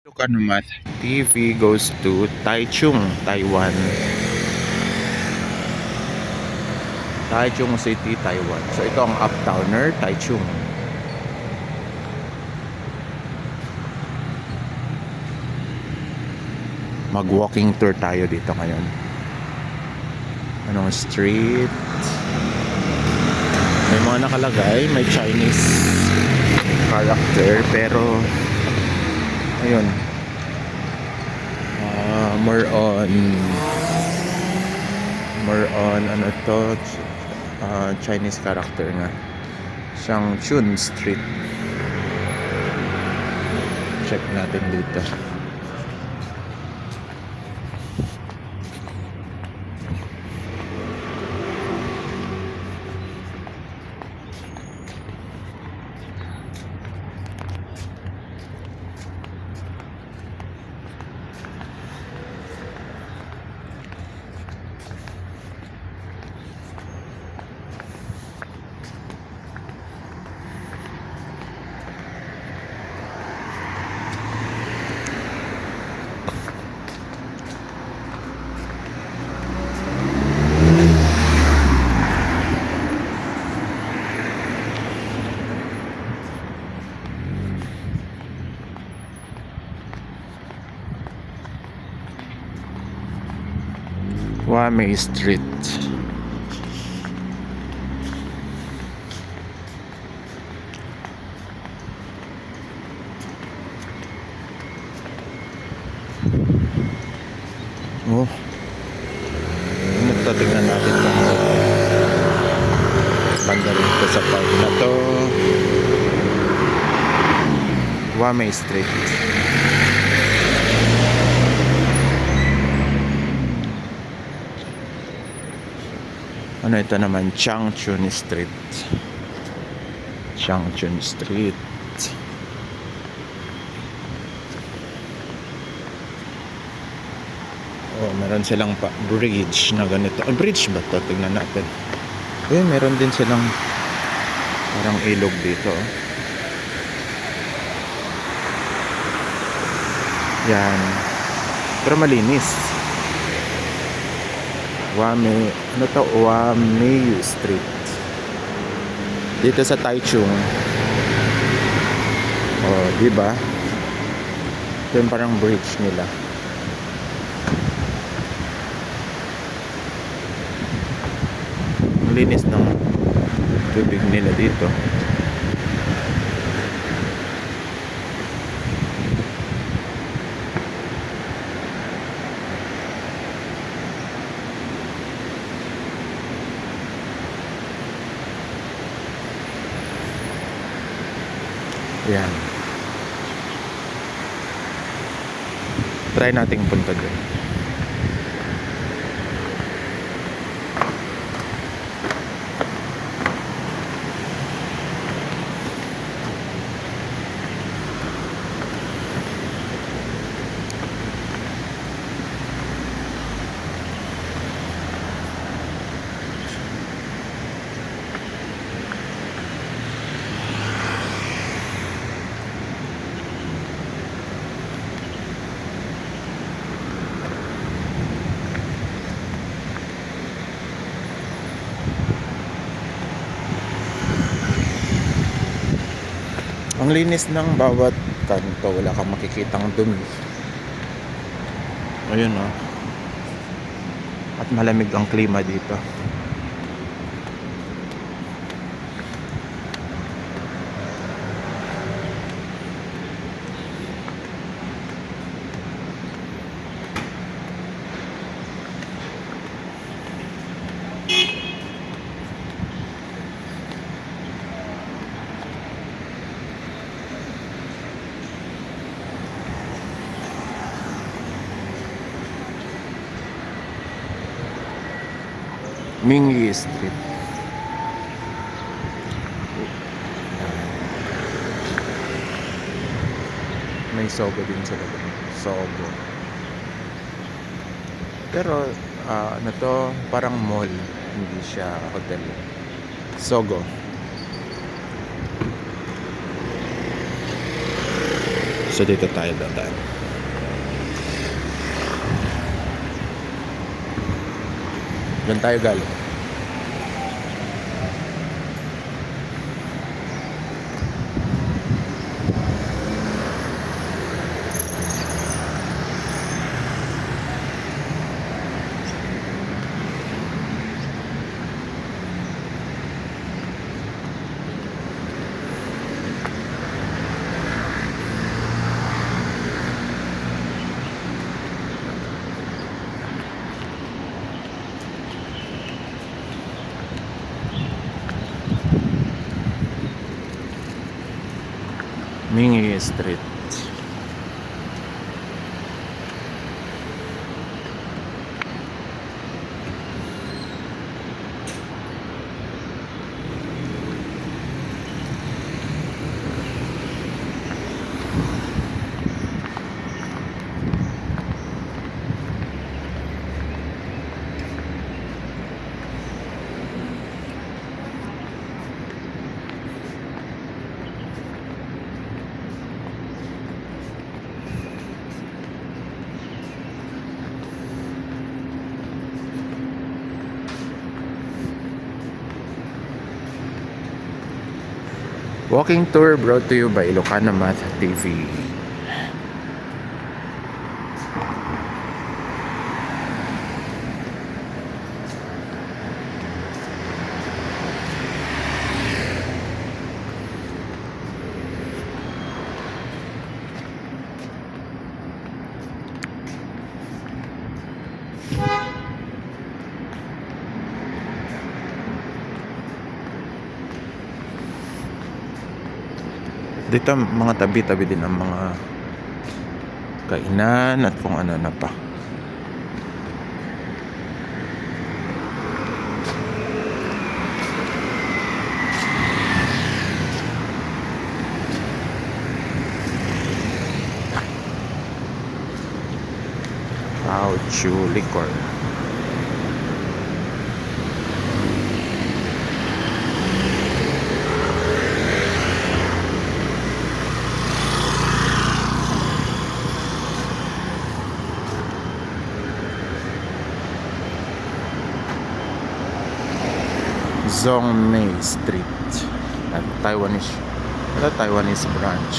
Look ano math. TV goes to Taichung, Taiwan. Taichung City, Taiwan. So ito ang uptowner, Taichung. Mag-walking tour tayo dito ngayon. Anong street? May mga nakalagay, may Chinese character pero ayun. More on ano to, Chinese character nga. Shangchun Street. Check natin dito. Wamei Street. Oh. Ito, tingnan natin kung banda rin ito sa park na to. Wamei Street. Ano ito naman? Changchun Street. Changchun Street. Oh, meron silang bridge na ganito. Bridge ba to? Tingnan natin. Meron din silang parang ilog dito. Yan. Pero malinis. Wamei Street. Dito sa Taichung. Oh, di ba? Ito yung parang bridge nila. Ang linis ng tubig nila dito. Yan. Try nating punta doon. Ang linis ng bawat kanto, wala kang makikitang dumi. Ayun oh. At malamig ang klima dito. Mingi Street. May Sogo din sila doon. Sogo. Pero ano to, parang mall, hindi siya hotel. Sogo. So dito tayo dadaan. Diyan tayo galing. Mingi Street. Walking tour brought to you by Ilocana Math TV. Dito mga tabi-tabi din ang mga kainan at kung ano na pa. Chu Liquor. Zhongmei Street at Taiwanese branch.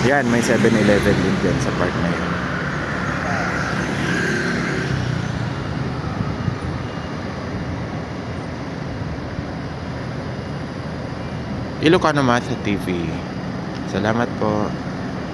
Yan, may 7-Eleven din dyan sa park na yun. Ilocana Math TV. Salamat po.